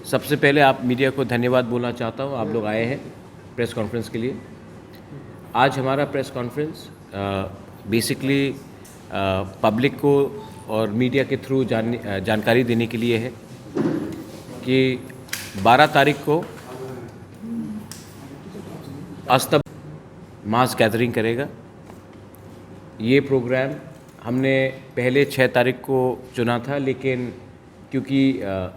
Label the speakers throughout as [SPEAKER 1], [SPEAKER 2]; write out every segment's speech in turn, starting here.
[SPEAKER 1] सबसे पहले आप मीडिया को धन्यवाद बोलना चाहता हूँ, आप लोग आए हैं प्रेस कॉन्फ्रेंस के लिए। आज हमारा प्रेस कॉन्फ्रेंस बेसिकली पब्लिक को और मीडिया के थ्रू जानकारी देने के लिए है कि 12 तारीख को अस्तब मास गैदरिंग करेगा। ये प्रोग्राम हमने पहले 6 तारीख को चुना था, लेकिन क्योंकि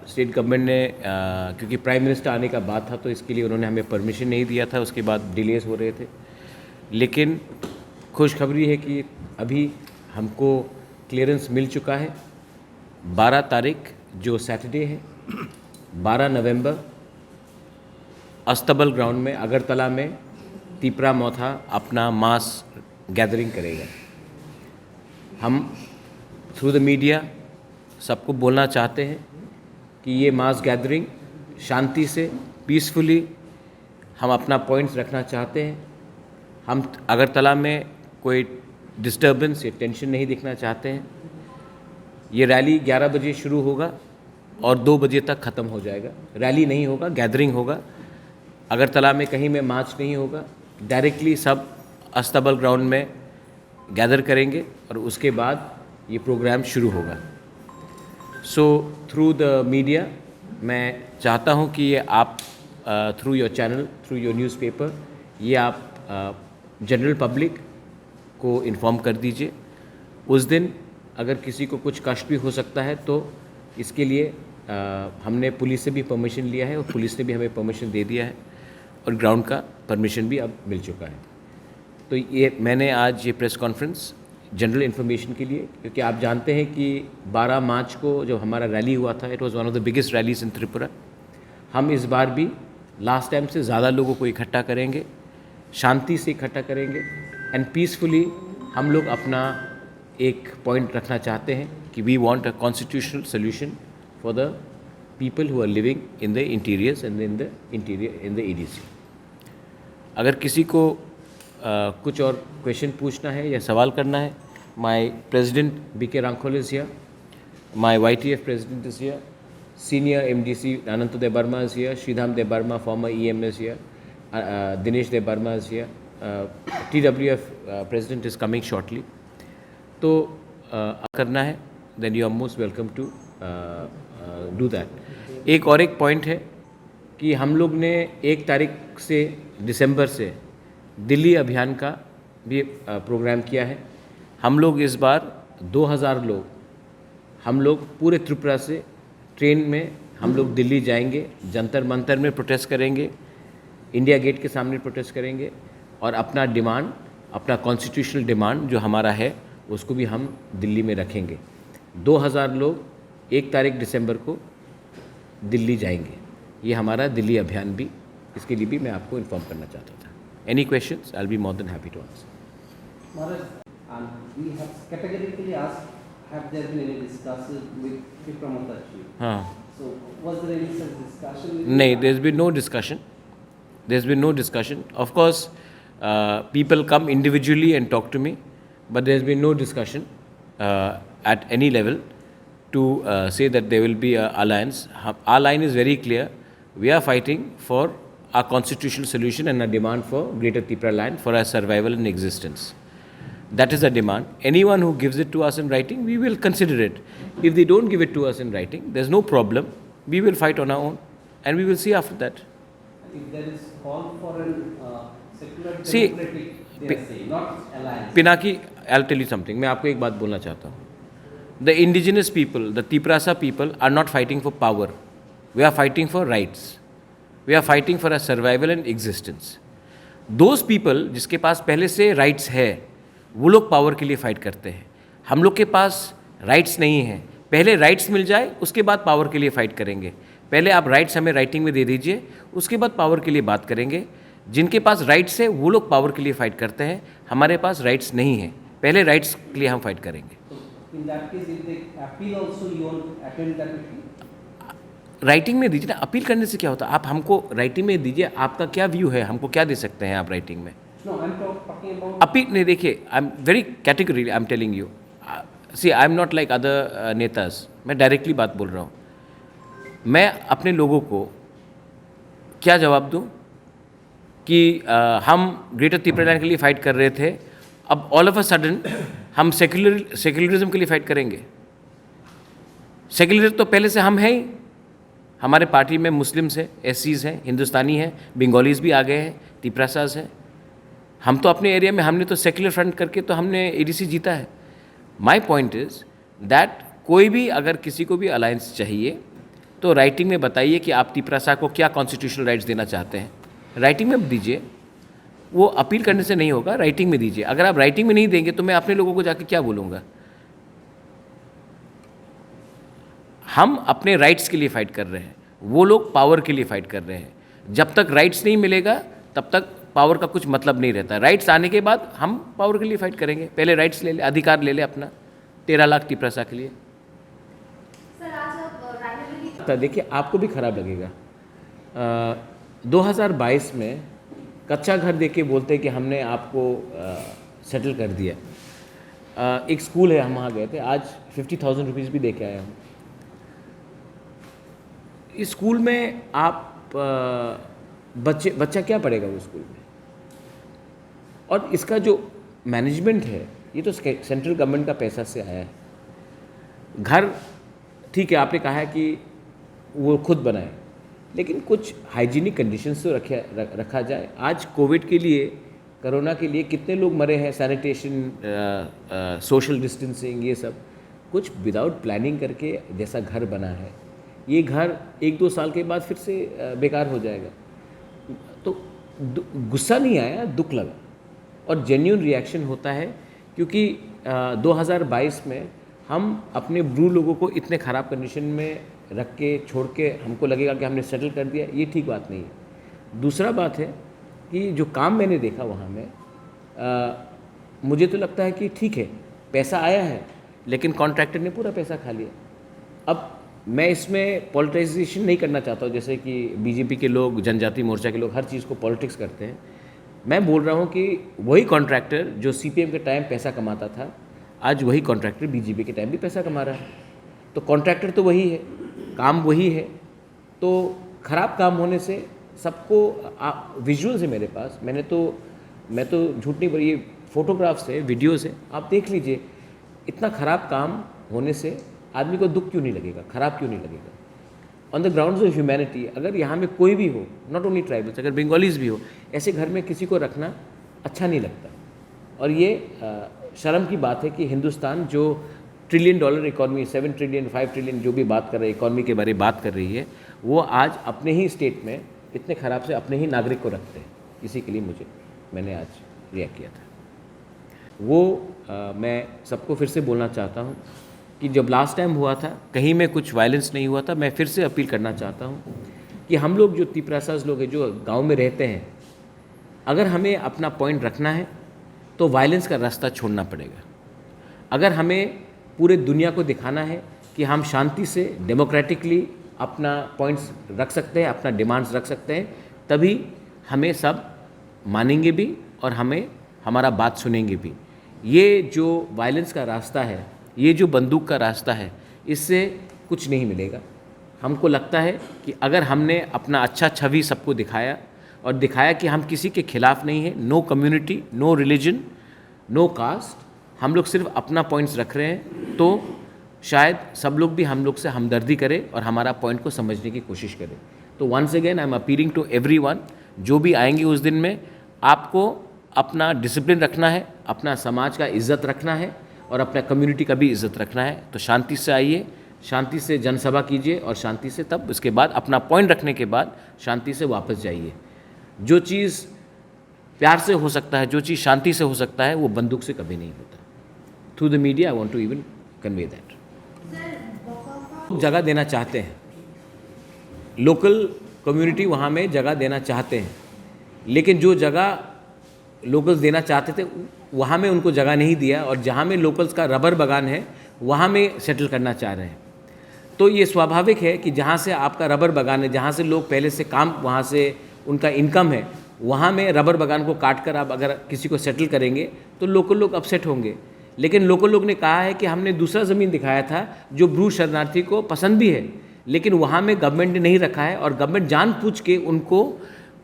[SPEAKER 1] स्टेट गवर्नमेंट ने क्योंकि प्राइम मिनिस्टर आने का बात था तो इसके लिए उन्होंने हमें परमिशन नहीं दिया था, उसके बाद डिलेस हो रहे थे। लेकिन खुशखबरी है कि अभी हमको क्लियरेंस मिल चुका है। 12 तारीख जो सैटरडे है, 12 नवंबर अस्तबल ग्राउंड में अगरतला में तीपरा मोथा अपना मास गैदरिंग करेगा। हम थ्रू द मीडिया सबको बोलना चाहते हैं कि ये मास गैदरिंग शांति से पीसफुली हम अपना पॉइंट्स रखना चाहते हैं। हम अगरतला में कोई डिस्टर्बेंस या टेंशन नहीं देखना चाहते हैं। ये रैली 11 बजे शुरू होगा और 2 बजे तक ख़त्म हो जाएगा। रैली नहीं होगा, गैदरिंग होगा। अगरतला में कहीं में मार्च नहीं होगा, डायरेक्टली सब अस्तबल ग्राउंड में गैदर करेंगे और उसके बाद ये प्रोग्राम शुरू होगा। सो थ्रू द मीडिया मैं चाहता हूँ कि ये आप through your channel, through your newspaper, ये आप जनरल पब्लिक को इन्फॉर्म कर दीजिए। उस दिन अगर किसी को कुछ कष्ट भी हो सकता है तो इसके लिए हमने पुलिस से भी परमिशन लिया है और पुलिस ने भी हमें परमिशन दे दिया है और ग्राउंड का परमिशन भी अब मिल चुका है। तो ये मैंने आज ये प्रेस कॉन्फ्रेंस जनरल इन्फॉर्मेशन के लिए, क्योंकि आप जानते हैं कि 12 मार्च को जो हमारा रैली हुआ था, it was one of the biggest rallies in Tripura. हम इस बार भी लास्ट टाइम से ज़्यादा लोगों को इकट्ठा करेंगे, शांति से इकट्ठा करेंगे एंड पीसफुली हम लोग अपना एक पॉइंट रखना चाहते हैं कि we want a constitutional solution for the people who are living in the interiors and in the EDC। अगर किसी को कुछ और क्वेश्चन पूछना है या सवाल करना है, my president BK Rangkhol is here, my YTF president is here, senior MDC Ananto Debarma is here, Sridham Debarma former EM is here, Dinesh Debarma is here, TWF president is coming shortly। तो करना है then you are most welcome to do that। एक और एक point है कि हम लोग ने 1 तारीख से दिसंबर से दिल्ली अभियान का भी प्रोग्राम किया है। हम लोग इस बार 2000 लोग हम लोग पूरे त्रिपुरा से ट्रेन में हम लोग दिल्ली जाएंगे, जंतर मंतर में प्रोटेस्ट करेंगे, इंडिया गेट के सामने प्रोटेस्ट करेंगे और अपना डिमांड, अपना कॉन्स्टिट्यूशनल डिमांड जो हमारा है उसको भी हम दिल्ली में रखेंगे। 2000 लोग 1 तारीख दिसंबर को दिल्ली जाएंगे। ये हमारा दिल्ली अभियान भी, इसके लिए भी मैं आपको इन्फॉर्म करना चाहता था। Any questions? I'll be more than happy to answer.
[SPEAKER 2] Maharaj, we have categorically asked, have there been any discussions with Tikram Matachi? So, was there any such discussion?
[SPEAKER 1] No, there's been no discussion. There's been no discussion. Of course, people come individually and talk to me, but there's been no discussion at any level to say that there will be an alliance. Our line is very clear. We are fighting for our constitutional solution and a demand for Greater Tripura land for our survival and existence. That is a demand. Anyone who gives it to us in writing, we will consider it. If they don't give it to us in writing, there's no problem. We will fight on our own and we will see after that.
[SPEAKER 2] If there is call for a secular
[SPEAKER 1] See,
[SPEAKER 2] democratic, they are saying, not alliance.
[SPEAKER 1] Pinaki, I'll tell you something. मैं आपको एक बात बोलना चाहता हूँ. The indigenous people, the Tiprasa people are not fighting for power. We are fighting for rights. We are fighting for a survival and existence. Those people जिसके पास पहले से राइट्स है वो लोग पावर के लिए फाइट करते हैं। हम लोग के पास राइट्स नहीं है, पहले राइट्स मिल जाए उसके बाद पावर के लिए फाइट करेंगे। पहले आप राइट्स हमें राइटिंग में दे दीजिए, उसके बाद पावर के लिए बात करेंगे। जिनके पास राइट्स है वो लोग पावर के लिए फाइट करते हैं, हमारे पास राइट्स नहीं है, पहले राइट्स के लिए हम फाइट करेंगे।
[SPEAKER 2] In that case, if they appeal also, you won't attend that meeting?
[SPEAKER 1] Writing में दीजिए ना, अपील करने से क्या होता है? आप हमको राइटिंग में दीजिए, आपका क्या व्यू है, हमको क्या दे सकते हैं आप राइटिंग में?
[SPEAKER 2] No, I'm talking about.
[SPEAKER 1] Appeal नहीं, देखिए, I am very category, I am telling you, see I am not like other नेताज, मैं डायरेक्टली बात बोल रहा हूँ। मैं अपने लोगों को क्या जवाब दूं कि हम ग्रेटर त्रिपुरालैंड के लिए फ़ाइट कर रहे थे, अब ऑल ऑफ अ सडन हम सेक्युलरिज्म के लिए फ़ाइट करेंगे। सेक्युलर तो पहले से हम हैं ही। हमारे पार्टी में मुस्लिम्स हैं, एससीज़ हैं, हिंदुस्तानी हैं, बंगालीज़ भी आ गए हैं, तिपरासाज हैं। हम तो अपने एरिया में हमने तो सेक्युलर फ्रंट करके तो हमने एडीसी जीता है। माय पॉइंट इज़ दैट कोई भी अगर किसी को भी अलायंस चाहिए तो राइटिंग में बताइए कि आप तिपरासा को क्या कॉन्स्टिट्यूशनल राइट्स देना चाहते हैं, राइटिंग में दीजिए। वो अपील करने से नहीं होगा, राइटिंग में दीजिए। अगर आप राइटिंग में नहीं देंगे तो मैं अपने लोगों को जाके क्या बोलूँगा? हम अपने राइट्स के लिए फ़ाइट कर रहे हैं, वो लोग पावर के लिए फ़ाइट कर रहे हैं। जब तक राइट्स नहीं मिलेगा तब तक पावर का कुछ मतलब नहीं रहता। राइट्स आने के बाद हम पावर के लिए फ़ाइट करेंगे। पहले राइट्स ले ले, अधिकार ले ले अपना 13 लाख तिपरासा के लिए। देखिए आपको भी ख़राब लगेगा। 2022 में कच्चा घर दे के बोलते कि हमने आपको सेटल कर दिया। एक स्कूल है, हम वहाँ गए थे, आज 50,000 रुपीज़ भी दे के आया हूँ। इस स्कूल में आप बच्चा क्या पढ़ेगा वो स्कूल में? और इसका जो मैनेजमेंट है ये तो सेंट्रल गवर्नमेंट का पैसा से आया है। घर ठीक है, आपने कहा है कि वो खुद बनाए, लेकिन कुछ हाइजीनिक कंडीशंस तो रखा जाए। आज कोविड के लिए, कोरोना के लिए कितने लोग मरे हैं, सैनिटेशन, सोशल डिस्टेंसिंग, ये सब कुछ विदाउट प्लानिंग करके जैसा घर बना है, ये घर 1-2 साल के बाद फिर से बेकार हो जाएगा। तो गुस्सा नहीं आया, दुख लगा और जेन्युइन रिएक्शन होता है, क्योंकि 2022 में हम अपने ब्रू लोगों को इतने ख़राब कंडीशन में रख के छोड़ के हमको लगेगा कि हमने सेटल कर दिया, ये ठीक बात नहीं है। दूसरा बात है कि जो काम मैंने देखा वहाँ में, मुझे तो लगता है कि ठीक है, पैसा आया है लेकिन कॉन्ट्रैक्टर ने पूरा पैसा खा लिया। अब मैं इसमें पॉलिटिसाइजेशन नहीं करना चाहता हूँ, जैसे कि बीजेपी के लोग, जनजाति मोर्चा के लोग हर चीज़ को पॉलिटिक्स करते हैं। मैं बोल रहा हूँ कि वही कॉन्ट्रैक्टर जो सीपीएम के टाइम पैसा कमाता था, आज वही कॉन्ट्रैक्टर बीजेपी के टाइम भी पैसा कमा रहा है। तो कॉन्ट्रैक्टर तो वही है, काम वही है। तो ख़राब काम होने से सबको विजुअल्स है मेरे पास, मैं तो झूठ नहीं बोल, ये फोटोग्राफ्स है, वीडियोस है, आप देख लीजिए। इतना ख़राब काम होने से आदमी को दुख क्यों नहीं लगेगा, ख़राब क्यों नहीं लगेगा? On the grounds of humanity, अगर यहाँ में कोई भी हो, नॉट ओनली ट्राइबल्स, अगर बंगालीज भी हो, ऐसे घर में किसी को रखना अच्छा नहीं लगता। और ये शर्म की बात है कि हिंदुस्तान जो $1 ट्रिलियन इकॉनमी, 7 ट्रिलियन, 5 ट्रिलियन जो भी बात कर रहे हैं, इकॉनमी के बारे में बात कर रही है, वो आज अपने ही स्टेट में इतने ख़राब से अपने ही नागरिक को रखते हैं। इसी के लिए मैंने आज रिएक्ट किया था। मैं सबको फिर से बोलना चाहता हूँ कि जब लास्ट टाइम हुआ था कहीं में कुछ वायलेंस नहीं हुआ था। मैं फिर से अपील करना चाहता हूँ कि हम लोग जो तिपरासाज लोग हैं, जो गांव में रहते हैं, अगर हमें अपना पॉइंट रखना है तो वायलेंस का रास्ता छोड़ना पड़ेगा। अगर हमें पूरे दुनिया को दिखाना है कि हम शांति से डेमोक्रेटिकली अपना पॉइंट्स रख सकते हैं, अपना डिमांड्स रख सकते हैं, तभी हमें सब मानेंगे भी और हमारा बात सुनेंगे भी। ये जो वायलेंस का रास्ता है, ये जो बंदूक का रास्ता है, इससे कुछ नहीं मिलेगा। हमको लगता है कि अगर हमने अपना अच्छा छवि सबको दिखाया और दिखाया कि हम किसी के खिलाफ नहीं है, no community, no religion, no caste, हम लोग सिर्फ अपना पॉइंट्स रख रहे हैं, तो शायद सब लोग भी हम लोग से हमदर्दी करें और हमारा पॉइंट को समझने की कोशिश करें। तो once again I am appealing to everyone, जो भी आएंगे उस दिन में, आपको अपना डिसिप्लिन रखना है, अपना समाज का इज़्ज़त रखना है और अपना कम्युनिटी का भी इज़्ज़त रखना है। तो शांति से आइए, शांति से जनसभा कीजिए और शांति से तब उसके बाद अपना पॉइंट रखने के बाद शांति से वापस जाइए। जो चीज़ प्यार से हो सकता है, जो चीज़ शांति से हो सकता है, वो बंदूक से कभी नहीं होता। Through the media I want to even convey that. जगह देना चाहते हैं, लोकल कम्युनिटी वहाँ में जगह देना चाहते हैं, लेकिन जो जगह लोकल्स देना चाहते थे वहाँ में उनको जगह नहीं दिया, और जहाँ में लोकल्स का रबर बागान है वहाँ में सेटल करना चाह रहे हैं। तो ये स्वाभाविक है कि जहाँ से आपका रबर बागान है, जहाँ से लोग पहले से काम, वहाँ से उनका इनकम है, वहाँ में रबर बागान को काट कर आप अगर किसी को सेटल करेंगे तो लोकल लोग अपसेट होंगे। लेकिन लोकल लोग ने कहा है कि हमने दूसरा ज़मीन दिखाया था जो ब्रू शरणार्थी को पसंद भी है, लेकिन वहाँ में गवर्नमेंट ने नहीं रखा है, और गवर्नमेंट जानबूझ के उनको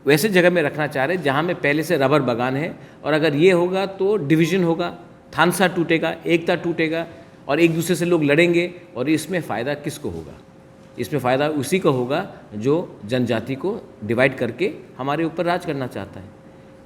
[SPEAKER 1] वैसे जगह में रखना चाह रहे हैं जहाँ में पहले से रबर बागान है। और अगर ये होगा तो डिवीज़न होगा, थानसा टूटेगा, एकता टूटेगा, और एक दूसरे से लोग लड़ेंगे, और इसमें फ़ायदा किसको होगा? इसमें फ़ायदा उसी को होगा जो जनजाति को डिवाइड करके हमारे ऊपर राज करना चाहता है।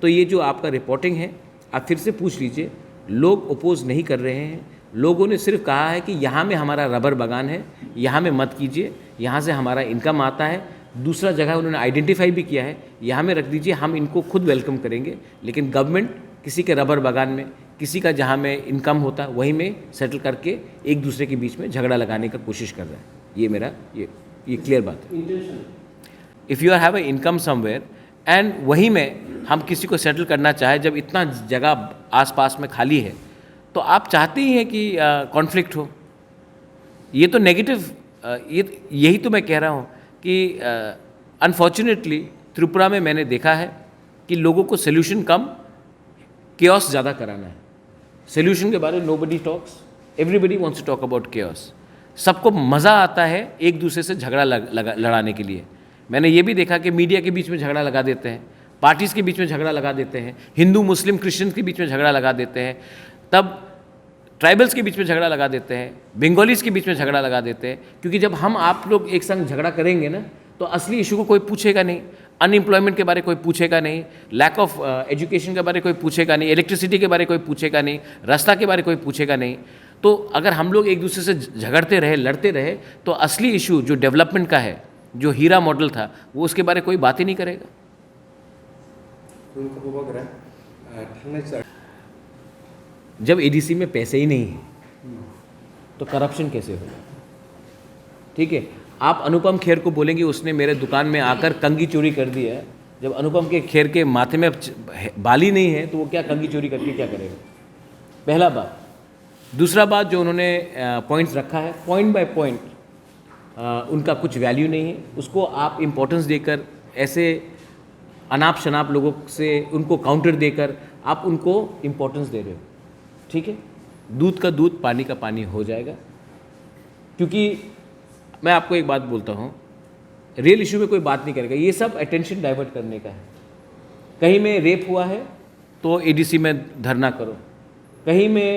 [SPEAKER 1] तो ये जो आपका रिपोर्टिंग है, आप फिर से पूछ लीजिए, लोग अपोज नहीं कर रहे हैं। लोगों ने सिर्फ कहा है कि यहाँ में हमारा रबर बागान है, यहाँ में मत कीजिए, यहाँ से हमारा इनकम आता है। दूसरा जगह उन्होंने आइडेंटिफाई भी किया है, यहाँ में रख दीजिए, हम इनको खुद वेलकम करेंगे। लेकिन गवर्नमेंट किसी के रबर बागान में, किसी का जहाँ में इनकम होता है वहीं में सेटल करके एक दूसरे के बीच में झगड़ा लगाने का कोशिश कर रहा है। ये मेरा ये क्लियर बात है। If you are have a income somewhere and वहीं में हम किसी को सेटल करना चाहे, जब इतना जगह आसपास में खाली है, तो आप चाहते ही हैं कि कॉन्फ्लिक्ट हो। ये तो नेगेटिव, यही तो मैं कह रहा हूँ कि अनफॉर्चुनेटली त्रिपुरा में मैंने देखा है कि लोगों को सोल्यूशन कम, केओस ज़्यादा कराना है। सोल्यूशन के बारे में nobody talks, everybody wants to talk about chaos. सबको मज़ा आता है एक दूसरे से झगड़ा लड़ाने के लिए। मैंने ये भी देखा कि मीडिया के बीच में झगड़ा लगा देते हैं, पार्टीज़ के बीच में झगड़ा लगा देते हैं, हिंदू मुस्लिम क्रिश्चियंस के बीच में झगड़ा लगा देते हैं, तब ट्राइबल्स के बीच में झगड़ा लगा देते हैं, बंगालीज़ के बीच में झगड़ा लगा देते हैं। क्योंकि जब हम आप लोग एक संग झगड़ा करेंगे ना, तो असली इशू को कोई पूछेगा नहीं। अनएम्प्लॉयमेंट के बारे कोई पूछेगा नहीं, लैक ऑफ एजुकेशन के बारे कोई पूछेगा नहीं, इलेक्ट्रिसिटी के बारे कोई पूछेगा नहीं, रास्ता के बारे कोई पूछेगा नहीं। तो अगर हम लोग एक दूसरे से झगड़ते रहे, लड़ते रहे, तो असली इशू जो डेवलपमेंट का है, जो हीरा मॉडल था, वो उसके बारे कोई बात ही नहीं करेगा। जब एडीसी में पैसे ही नहीं है तो करप्शन कैसे होगा? ठीक है, आप अनुपम खेर को बोलेंगे उसने मेरे दुकान में आकर कंघी चोरी कर दी है। जब अनुपम के खेर के माथे में बाल ही नहीं है तो वो क्या कंघी चोरी करके क्या करेगा? पहला बात। दूसरा बात, जो उन्होंने पॉइंट्स रखा है, पॉइंट बाय पॉइंट उनका कुछ वैल्यू नहीं है। उसको आप इम्पोर्टेंस देकर, ऐसे अनाप शनाप लोगों से उनको काउंटर देकर आप उनको इम्पोर्टेंस दे रहे हो। ठीक है, दूध का दूध, पानी का पानी हो जाएगा। क्योंकि मैं आपको एक बात बोलता हूँ, रियल इशू में कोई बात नहीं करेगा। ये सब अटेंशन डाइवर्ट करने का है। कहीं में रेप हुआ है तो एडीसी में धरना करो, कहीं में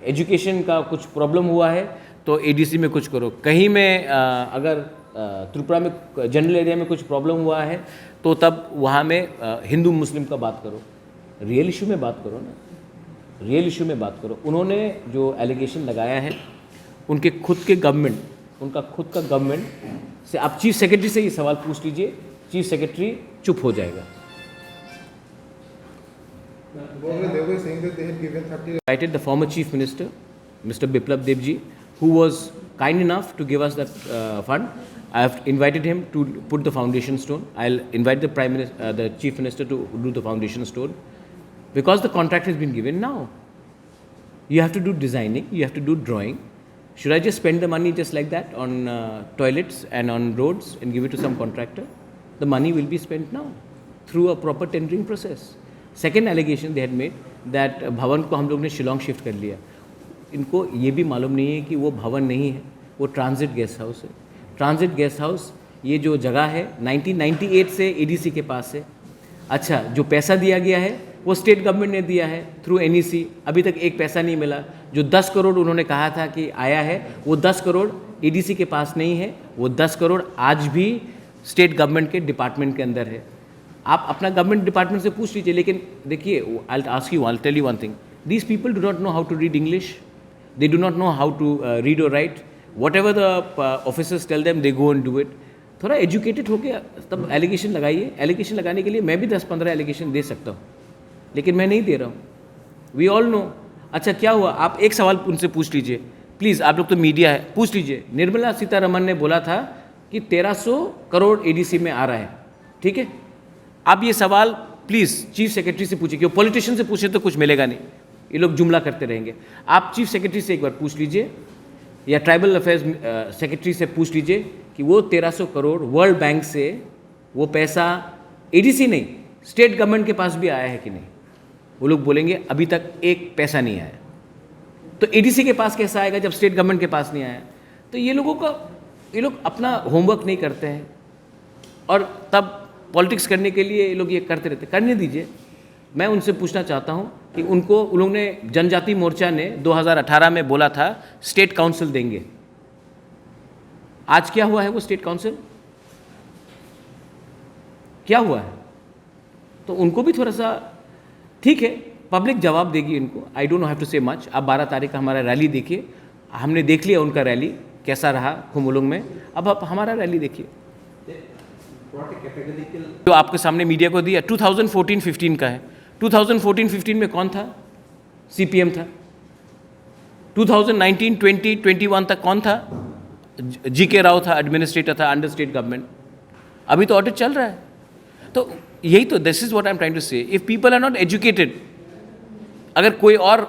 [SPEAKER 1] एजुकेशन का कुछ प्रॉब्लम हुआ है तो एडीसी में कुछ करो, कहीं में अगर त्रिपुरा में जनरल एरिया में कुछ प्रॉब्लम हुआ है तो तब वहाँ में हिंदू मुस्लिम का बात करो। रियल इशू में बात करो ना, रियल इशू में बात करो। उन्होंने जो एलिगेशन लगाया है, उनके खुद के गवर्नमेंट, उनका खुद का गवर्नमेंट से आप चीफ सेक्रेटरी से ये सवाल पूछ लीजिए, चीफ सेक्रेटरी चुप हो जाएगा। Invited the former chief minister, Mr. Biplab Debji, who was kind enough to give us that fund. I have invited him to put the foundation stone. I'll invite the prime minister, the chief minister, to do the foundation stone, because the contract has been given now. You have to do designing, you have to do drawing. Should I just spend the money just like that on toilets and on roads and give it to some contractor? The money will be spent now through a proper tendering process. Second allegation they had made that भवन को हम लोग ने Shillong shift कर लिया। इनको ये भी मालूम नहीं है कि वो भवन नहीं है, वो ट्रांजिट गेस्ट हाउस है। ट्रांजिट गेस्ट हाउस, ये जो जगह है 1998 से एडीसी के पास है। अच्छा, जो पैसा दिया गया है वो स्टेट गवर्नमेंट ने दिया है थ्रू एनईसी। अभी तक एक पैसा नहीं मिला। जो 10 करोड़ उन्होंने कहा था कि आया है, वो 10 करोड़ एडीसी के पास नहीं है। वो 10 करोड़ आज भी स्टेट गवर्नमेंट के डिपार्टमेंट के अंदर है। आप अपना गवर्नमेंट डिपार्टमेंट से पूछ लीजिए। लेकिन देखिए, I ask you, I tell you one thing, these people do not know how to read English, they do not know how to read और write. Whatever the officers tell them, they go and do it. थोड़ा educated होकर तब allegation लगाइए। Allegation लगाने के लिए मैं भी 10-15 एलिगेशन दे सकता हूँ, लेकिन मैं नहीं दे रहा हूँ। We all know. अच्छा, क्या हुआ? आप एक सवाल उनसे पूछ लीजिए प्लीज़, आप लोग तो मीडिया है, पूछ लीजिए। निर्मला सीतारमण ने बोला था कि 1300 करोड़ एडीसी में आ रहा है, ठीक है? आप ये सवाल प्लीज़ चीफ सेक्रेटरी से पूछिए, क्योंकि पॉलिटिशियन से पूछे तो कुछ मिलेगा नहीं, ये लोग जुमला करते रहेंगे। आप चीफ सेक्रेटरी से एक बार पूछ लीजिए, या ट्राइबल अफेयर्स सेक्रेटरी से पूछ लीजिए कि वो 1300 करोड़ वर्ल्ड बैंक से वो पैसा एडीसी नहीं, स्टेट गवर्नमेंट के पास भी आया है कि नहीं। वो लोग बोलेंगे अभी तक एक पैसा नहीं आया। तो एडीसी के पास कैसा आएगा जब स्टेट गवर्नमेंट के पास नहीं आया? तो ये लोग अपना होमवर्क नहीं करते हैं और तब पॉलिटिक्स करने के लिए ये लोग ये करते रहते। करने दीजिए। मैं उनसे पूछना चाहता हूँ कि उन लोगों ने जनजाति मोर्चा ने 2018 में बोला था स्टेट काउंसिल देंगे। आज क्या हुआ है वो स्टेट काउंसिल? क्या हुआ है? तो उनको भी थोड़ा सा, ठीक है, पब्लिक जवाब देगी इनको। आई डोंट हैव टू से मच। आप 12 तारीख का हमारा रैली देखिए। हमने देख लिया उनका रैली कैसा रहा खुमुलुंग में। अब आप हमारा रैली देखिए जो आपके सामने मीडिया को दिया। 2014-15 का है। 2014-15 में कौन था? CPM था। 2019, 20, 21 तक कौन था? GK राव था, एडमिनिस्ट्रेटर था अंडर स्टेट गवर्नमेंट। अभी तो ऑडिट चल रहा है। तो यही तो, this is what I am trying to say. If people are not educated, अगर कोई और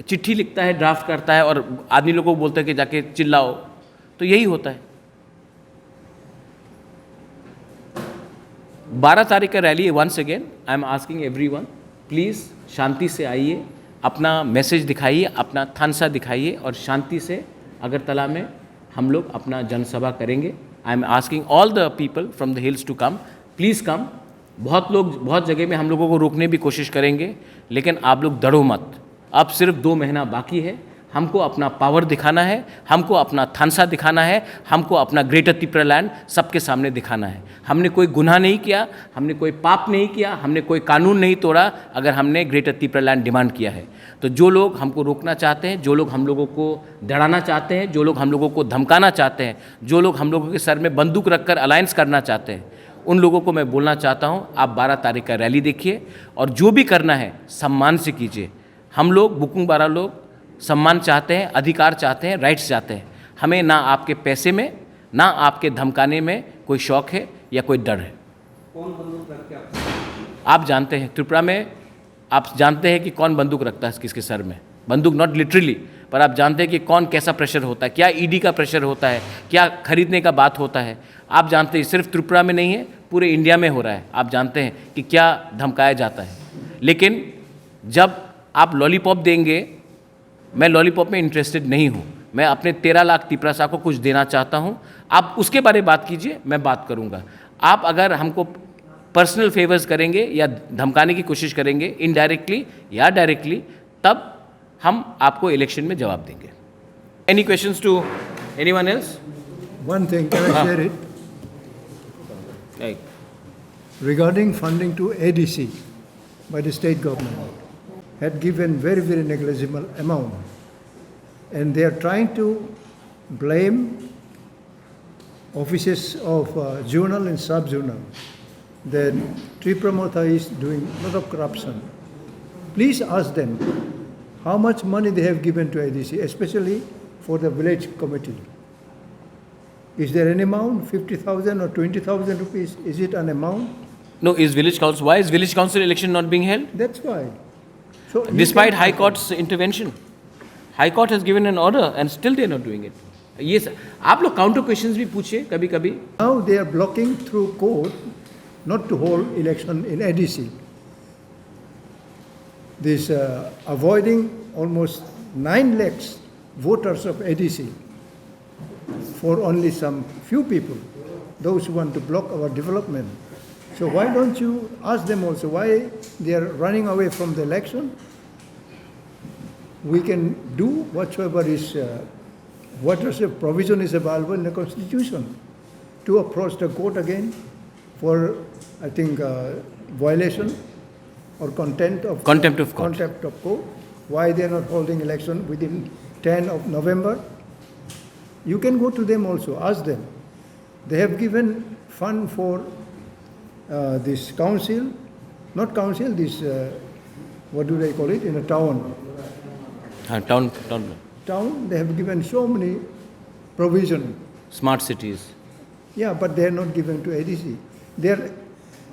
[SPEAKER 1] चिट्ठी लिखता है, ड्राफ्ट करता है और आदमी लोगों को बोलता है कि जाके चिल्लाओ, तो यही होता है। 12 तारीख का रैली है। Once again I am asking everyone, please शांति से आइए, अपना मैसेज दिखाइए, अपना थानसा दिखाइए और शांति से अगरतला में हम लोग अपना जनसभा करेंगे। I am asking all the people from the hills to come, please come. बहुत लोग बहुत जगह में हम लोगों को रोकने की कोशिश करेंगे, लेकिन आप लोग डरो मत। अब सिर्फ 2 महीना बाकी है। हमको अपना पावर दिखाना है, हमको अपना थानसा दिखाना है, हमको अपना ग्रेटर त्रिपुरा लैंड सबके सामने दिखाना है। हमने कोई गुनाह नहीं किया, हमने कोई पाप नहीं किया, हमने कोई कानून नहीं तोड़ा अगर हमने ग्रेटर त्रिपुरा लैंड डिमांड किया है। तो जो लोग हमको रोकना चाहते हैं, जो लोग हम लोगों को डराना चाहते हैं, जो लोग हम लोगों को धमकाना चाहते हैं, जो लोग हम लोगों के सर में बंदूक रखकर अलायंस करना चाहते हैं, उन लोगों को मैं बोलना चाहता हूँ, आप 12 तारीख का रैली देखिए और जो भी करना है सम्मान से कीजिए। हम लोग बुकुंग बारा लोग सम्मान चाहते हैं, अधिकार चाहते हैं, राइट्स चाहते हैं। हमें ना आपके पैसे में, ना आपके धमकाने में कोई शौक है या कोई डर है।
[SPEAKER 2] कौन बंदूक रख के
[SPEAKER 1] आप जानते हैं त्रिपुरा में, आप जानते हैं कि कौन बंदूक रखता है किसके सर में। बंदूक नॉट लिटरली, पर आप जानते हैं कि कौन कैसा प्रेशर होता है, क्या ईडी का प्रेशर होता है, क्या खरीदने का बात होता है। आप जानते हैं सिर्फ त्रिपुरा में नहीं है, पूरे इंडिया में हो रहा है। आप जानते हैं कि क्या धमकाया जाता है। लेकिन जब आप लॉलीपॉप देंगे, मैं लॉलीपॉप में इंटरेस्टेड नहीं हूँ। मैं अपने 13 लाख त्रिपुरा को कुछ देना चाहता हूँ। आप उसके बारे में बात कीजिए, मैं बात करूँगा। आप अगर हमको पर्सनल फेवर्स करेंगे या धमकाने की कोशिश करेंगे इनडायरेक्टली या डायरेक्टली, तब हम आपको इलेक्शन में जवाब देंगे। Any questions to anyone else?
[SPEAKER 3] One thing, can I share it? Regarding funding to ADC by the state government, had given very, very negligible amount. And they are trying to blame offices of zonal and sub-zonal that Tripura Motha is doing a lot of corruption. Please ask them how much money they have given to ADC, especially for the village committee. Is there an amount, 50,000 or 20,000 rupees? Is it an amount?
[SPEAKER 1] No, is village council, why is village council election not being held?
[SPEAKER 3] That's why. So
[SPEAKER 1] Despite High Court's intervention. High Court has given an order and still they are not doing it. Yes, आप लोग counter questions भी पूछिए कभी कभी।
[SPEAKER 3] now they are blocking through court not to hold election in ADC. This avoiding almost 9 lakhs voters of ADC for only some few people, those who want to block our development. So why don't you ask them also why they are running away from the election? We can do whatsoever is, whatever provision is available in the constitution to approach the court again for, I think, violation or contempt of court. Why they are not holding election within 10 of November? You can go to them also, ask them. They have given fund for this council, not council, this, what do they call it, in a town. Town, they have given so many provision.
[SPEAKER 1] Smart cities.
[SPEAKER 3] Yeah, but they are not given to ADC. They are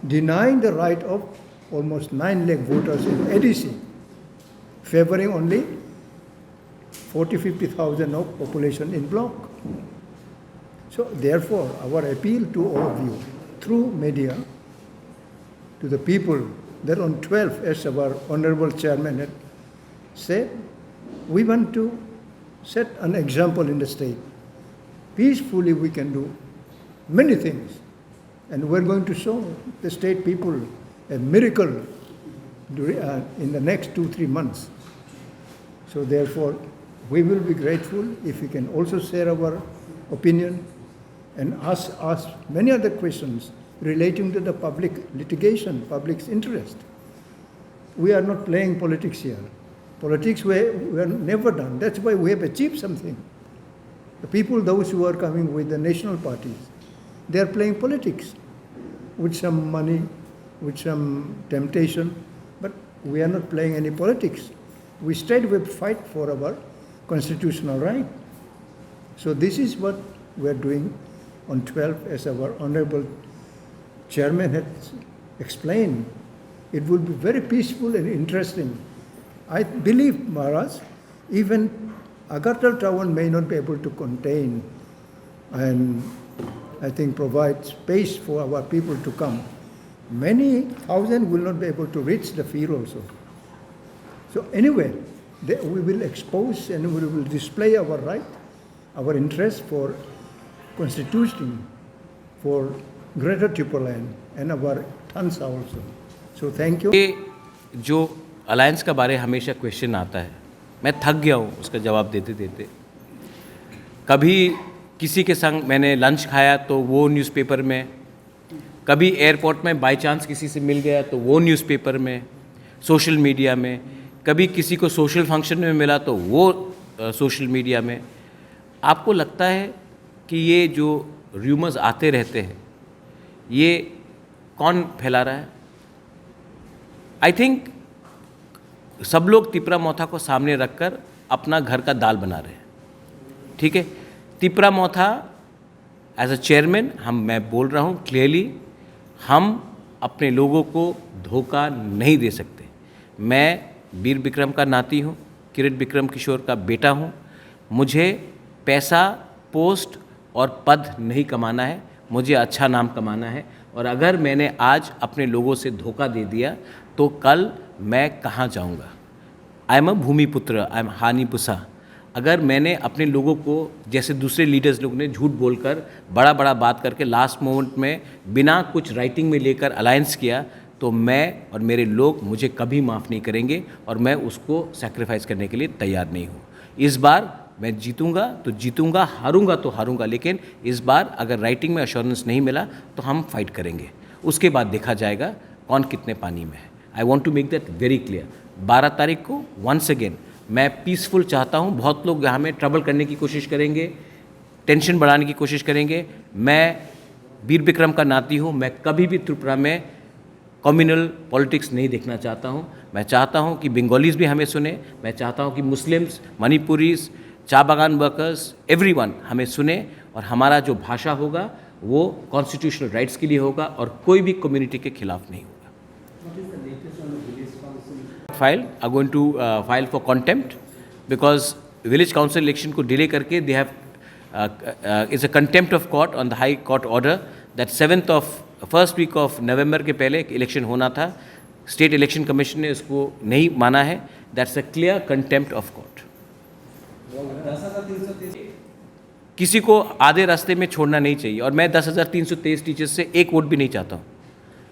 [SPEAKER 3] denying the right of almost 9 lakh voters in ADC, favoring only 40,000-50,000 of population in block. So therefore, our appeal to all of you through media to the people that on 12th, as our honorable chairman had said, we want to set an example in the state peacefully we can do many things. And we're going to show the state people a miracle in the next 2-3 months. So therefore, we will be grateful if we can also share our opinion and ask many other questions relating to the public litigation, public's interest. We are not playing politics here. Politics we are never done. That's why we have achieved something. The people, those who are coming with the national parties, they are playing politics with some money, with some temptation, but we are not playing any politics. We straightway fight for our constitutional right. So this is what we are doing on 12th, as our Honorable Chairman has explained. It will be very peaceful and interesting. I believe, Maharaj, even Agartala town may not be able to contain and I think provide space for our people to come. Many thousands will not be able to reach the field also. So anyway, we will expose and we will display our right, our interest for constituting for Greater Tripoland and our Tansa also. So thank you.
[SPEAKER 1] ये जो alliance का बारे हमेशा question आता है, मैं थक गया हूँ उसका जवाब देते देते। कभी किसी के संग मैंने लंच खाया तो वो न्यूज़पेपर में, कभी एयरपोर्ट में बाय चांस किसी से मिल गया तो वो न्यूज़पेपर में, सोशल मीडिया में, कभी किसी को सोशल फंक्शन में मिला तो वो सोशल मीडिया में। आपको लगता है कि ये जो र्यूमर्स आते रहते हैं ये कौन फैला रहा है? आई थिंक सब लोग तिपरा मोथा को सामने रखकर अपना घर का दाल बना रहे हैं, ठीक है। तिपरा मोथा एज अ चेयरमैन मैं बोल रहा हूँ क्लियरली, हम अपने लोगों को धोखा नहीं दे सकते। मैं वीर विक्रम का नाती हूँ, किरीट विक्रम किशोर का बेटा हूँ। मुझे पैसा, पोस्ट और पद नहीं कमाना है, मुझे अच्छा नाम कमाना है। और अगर मैंने आज अपने लोगों से धोखा दे दिया तो कल मैं कहाँ जाऊँगा? आई एम अ भूमिपुत्र, आई एम हानिपुसा। अगर मैंने अपने लोगों को जैसे दूसरे लीडर्स लोग ने झूठ बोलकर बड़ा बड़ा बात करके लास्ट मोमेंट में बिना कुछ राइटिंग में लेकर अलायंस किया तो मैं और मेरे लोग मुझे कभी माफ़ नहीं करेंगे और मैं उसको सैक्रिफाइस करने के लिए तैयार नहीं हूँ। इस बार मैं जीतूंगा तो जीतूंगा, हारूंगा तो हारूंगा, लेकिन इस बार अगर राइटिंग में अश्योरेंस नहीं मिला तो हम फाइट करेंगे। उसके बाद देखा जाएगा कौन कितने पानी में है। I want to make that very clear. 12 तारीख को वंस अगेन मैं पीसफुल चाहता हूँ। बहुत लोग यहाँ में ट्रबल करने की कोशिश करेंगे, टेंशन बढ़ाने की कोशिश करेंगे। मैं वीर विक्रम का नाती हूँ, मैं कभी भी त्रिपुरा में कम्युनल पॉलिटिक्स नहीं देखना चाहता हूँ। मैं चाहता हूँ कि बंगालीज भी हमें सुने, मैं चाहता हूँ कि मुस्लिम्स, मणिपुरीज, चा बागान वर्कर्स, एवरीवन हमें सुने और हमारा जो भाषा होगा वो कॉन्स्टिट्यूशनल राइट्स के लिए होगा और कोई भी कम्युनिटी के खिलाफ नहीं होगा। File are going to file for contempt because village council election को delay करके they have is a contempt of court on the high court order that 7th of first week of November के पहले election होना था। State Election Commission ने उसको नहीं माना है। That's a clear contempt of court। किसी को आधे रास्ते में छोड़ना नहीं चाहिए और मैं 10,323 टीचर्स से एक वोट भी नहीं चाहता हूँ।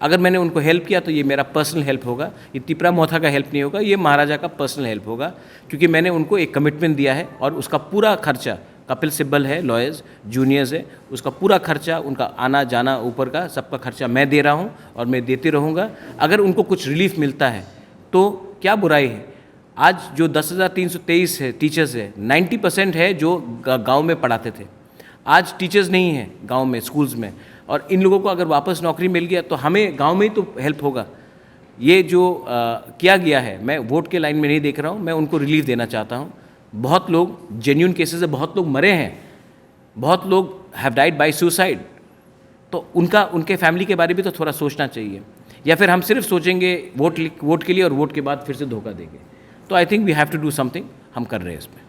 [SPEAKER 1] अगर मैंने उनको हेल्प किया तो ये मेरा पर्सनल हेल्प होगा, ये तिपरा मोथा का हेल्प नहीं होगा, ये महाराजा का पर्सनल हेल्प होगा, क्योंकि मैंने उनको एक कमिटमेंट दिया है और उसका पूरा खर्चा, कपिल सिब्बल है, लॉयर्स, जूनियर्स है, उसका पूरा खर्चा, उनका आना जाना ऊपर का सबका खर्चा मैं दे रहा हूँ और मैं देते रहूँगा। अगर उनको कुछ रिलीफ मिलता है तो क्या बुराई है। आज जो 10,323 है टीचर्स है, 90% है जो गाँव में पढ़ाते थे। आज टीचर्स नहीं हैं गाँव में, स्कूल्स में, और इन लोगों को अगर वापस नौकरी मिल गया तो हमें गांव में ही तो हेल्प होगा। ये जो किया गया है, मैं वोट के लाइन में नहीं देख रहा हूँ, मैं उनको रिलीफ देना चाहता हूँ। बहुत लोग जेन्युइन केसेस है, बहुत लोग मरे हैं, बहुत लोग हैव डाइड बाय सुसाइड, तो उनके फैमिली के बारे में भी तो थोड़ा सोचना चाहिए। या फिर हम सिर्फ सोचेंगे वोट के लिए और वोट के बाद फिर से धोखा देंगे। तो I think we have to do something, हम कर रहे हैं इसमें।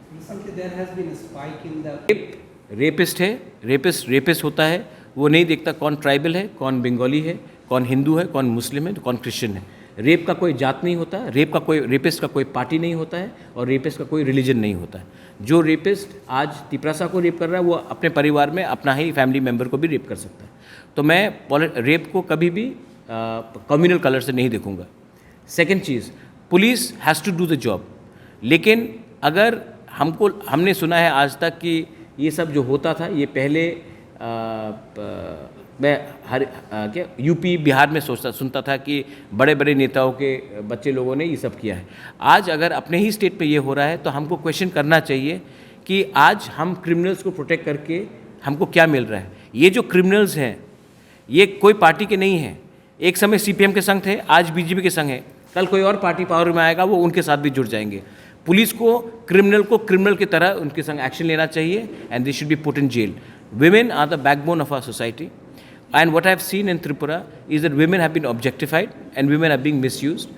[SPEAKER 1] रेपिस्ट है, रेपिस्ट होता है, वो नहीं देखता कौन ट्राइबल है, कौन बंगाली है, कौन हिंदू है, कौन मुस्लिम है, कौन क्रिश्चियन है। रेप का कोई जात नहीं होता, रेपिस्ट का कोई पार्टी नहीं होता है, और रेपिस्ट का कोई रिलीजन नहीं होता है। जो रेपिस्ट आज तिपरासा को रेप कर रहा है वो अपने परिवार में अपना ही फैमिली मेम्बर को भी रेप कर सकता है। तो मैं रेप को कभी भी कम्युनल कलर से नहीं देखूंगा। सेकेंड चीज़, police has to do the job, लेकिन अगर हमने सुना है आज तक कि ये सब जो होता था ये पहले मैं क्या यूपी बिहार में सुनता था कि बड़े बड़े नेताओं के बच्चे लोगों ने ये सब किया है। आज अगर अपने ही स्टेट पे ये हो रहा है तो हमको क्वेश्चन करना चाहिए कि आज हम क्रिमिनल्स को प्रोटेक्ट करके हमको क्या मिल रहा है। ये जो क्रिमिनल्स हैं ये कोई पार्टी के नहीं हैं। एक समय सीपीएम के संग थे, आज बीजेपी के संग है, कल कोई और पार्टी पावर में आएगा वो उनके साथ भी जुड़ जाएंगे। पुलिस को क्रिमिनल की तरह उनके संग एक्शन लेना चाहिए and they should be put in jail. Women are the backbone of our society, and what I have seen in Tripura is that women have been objectified and women are being misused.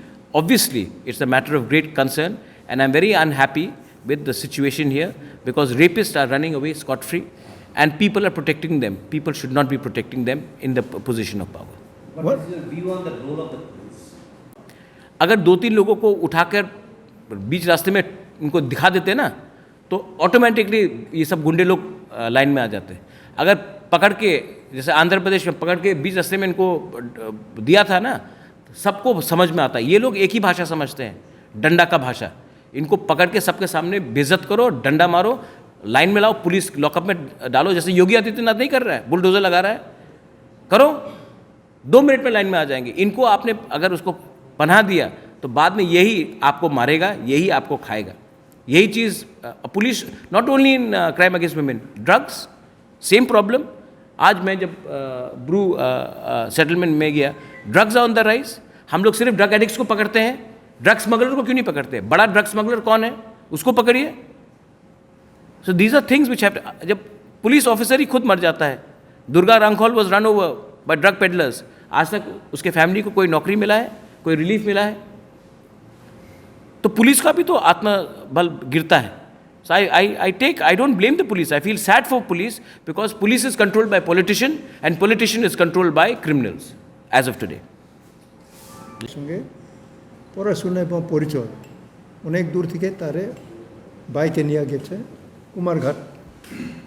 [SPEAKER 1] Obviously, it's a matter of great concern, and I'm very unhappy with the situation here because rapists are running away scot-free and people are protecting them. People should not be protecting them in the position of power.
[SPEAKER 2] What is your view on the role of the police?
[SPEAKER 1] अगर 2-3 लोगों को उठाकर बीच रास्ते में उनको दिखा देते ना तो ऑटोमेटिकली ये सब गुंडे लोग लाइन में आ जाते हैं। अगर पकड़ के, जैसे आंध्र प्रदेश में पकड़ के बीच रास्ते में इनको दिया था ना, सबको समझ में आता है। ये लोग एक ही भाषा समझते हैं, डंडा का भाषा। इनको पकड़ के सबके सामने बेइज्जत करो, डंडा मारो, लाइन में लाओ, पुलिस लॉकअप में डालो, जैसे योगी आदित्यनाथ नहीं कर रहा है, बुलडोजर लगा रहा है, करो, 2 मिनट में लाइन में आ जाएंगे। इनको आपने अगर उसको पनाह दिया तो बाद में यही आपको मारेगा, यही आपको खाएगा। यही चीज़ police, not only in crime against women, drugs same problem. आज मैं जब ब्रू सेटलमेंट में गया, drugs are on the rise. हम लोग सिर्फ ड्रग एडिक्ट्स को पकड़ते हैं, ड्रग स्मगलर को क्यों नहीं पकड़ते? बड़ा ड्रग स्मगलर कौन है, उसको पकड़िए। So these are things which have, जब पुलिस ऑफिसर ही खुद मर जाता है। Durga Rangkhol was run over by drug peddlers, आज तक उसके फैमिली को कोई नौकरी मिला है, कोई रिलीफ मिला है? तो पुलिस का भी तो आत्मबल गिरता है। So I don't blame the police. I feel sad for police because police is controlled by politician and politician is controlled by criminals as of today.
[SPEAKER 3] সঙ্গে পড়াশোনা এবং পরিচয় অনেক দূর থেকে তারে বাইকে নিয়ে গেছে কুমারঘাট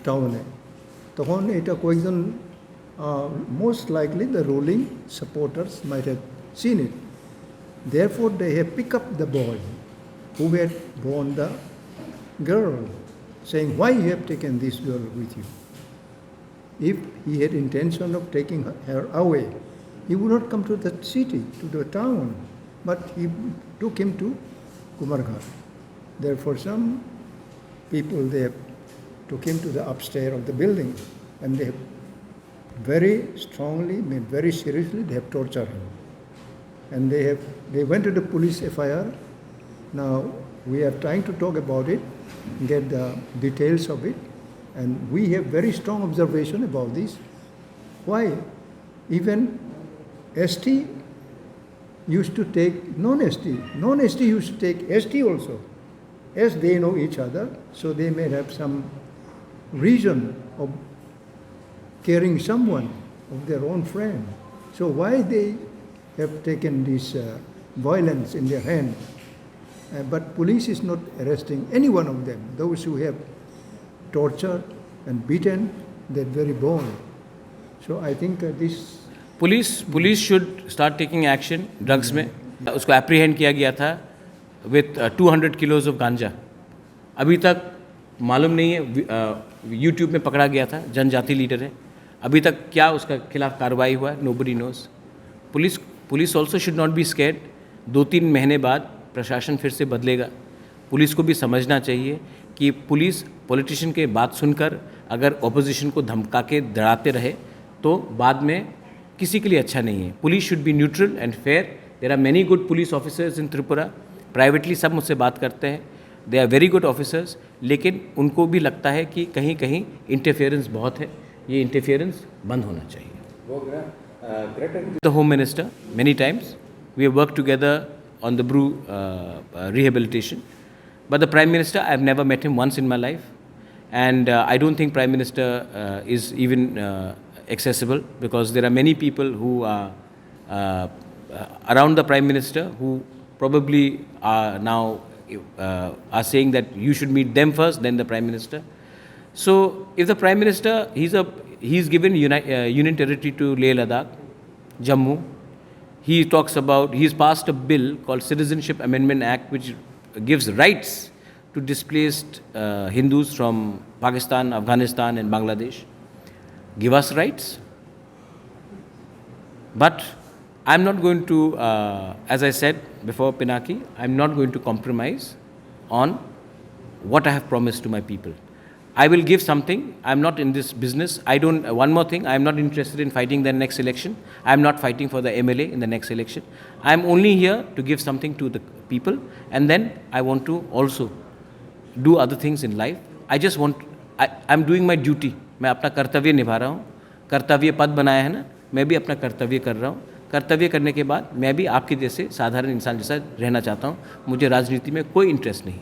[SPEAKER 3] টাউনে। তখন এটা কয়েকজন most likely the ruling supporters might have seen it. Therefore they have picked up the boy who had born the girl, saying, why you have taken this girl with you? If he had intention of taking her away, he would not come to the city, to the town, but he took him to Kumarghat. Therefore some people, they have took him to the upstairs of the building and they have very strongly, very seriously, they have tortured him. And they went to the police FIR. Now we are trying to talk about it, get the details of it, and we have very strong observation about this. Why? Even ST used to take non-ST. Non-ST used to take ST also, as they know each other, so they may have some reason of caring someone of their own friend. So why they have taken this violence in their hand? But police is not arresting any one of them. Those who have tortured and beaten their very bone. So I think this
[SPEAKER 1] police should start taking action drugs में। उसको apprehend किया गया था with 200 kilos of गांजा। अभी तक मालूम नहीं है, यूट्यूब में पकड़ा गया था, जनजाति लीडर है। अभी तक क्या उसका खिलाफ कार्रवाई हुआ है, nobody knows. Police also should not be scared. 2-3 महीने बाद प्रशासन फिर से बदलेगा। पुलिस को भी समझना चाहिए कि पुलिस पॉलिटिशियन के बात सुनकर अगर ऑपोजिशन को धमका के डराते रहे तो बाद में किसी के लिए अच्छा नहीं है। Police should be neutral and fair. There are many good police officers in Tripura. Privately सब मुझसे बात करते हैं, they are very good officers, लेकिन उनको भी लगता है कि कहीं कहीं इंटरफेरेंस बहुत है। ये इंटरफेरेंस बंद होना चाहिए। The home minister many times we have work together on the Bru rehabilitation. But the Prime Minister, I have never met him once in my life. And I don't think Prime Minister is even accessible because there are many people who are around the Prime Minister who probably are now are saying that you should meet them first, then the Prime Minister. So if the Prime Minister, he's given union territory to Leh Ladakh, Jammu. He's passed a bill called Citizenship Amendment Act, which gives rights to displaced Hindus from Pakistan, Afghanistan and Bangladesh. Give us rights. But I'm not going to, as I said before, Pinaki, I'm not going to compromise on what I have promised to my people. I will give something. I'm not in this business. One more thing, I'm not interested in fighting the next election. I'm not fighting for the MLA in the next election. I'm only here to give something to the people, and then I want to also do other things in life. I'm doing my duty. मैं अपना कर्तव्य निभा रहा हूँ. कर्तव्य पद बनाया है ना, मैं भी अपना कर्तव्य कर रहा हूँ. कर्तव्य करने के बाद मैं भी आपके जैसे साधारण इंसान जैसा रहना चाहता हूँ. मुझे राजनीति में कोई इंटरेस्ट नहीं.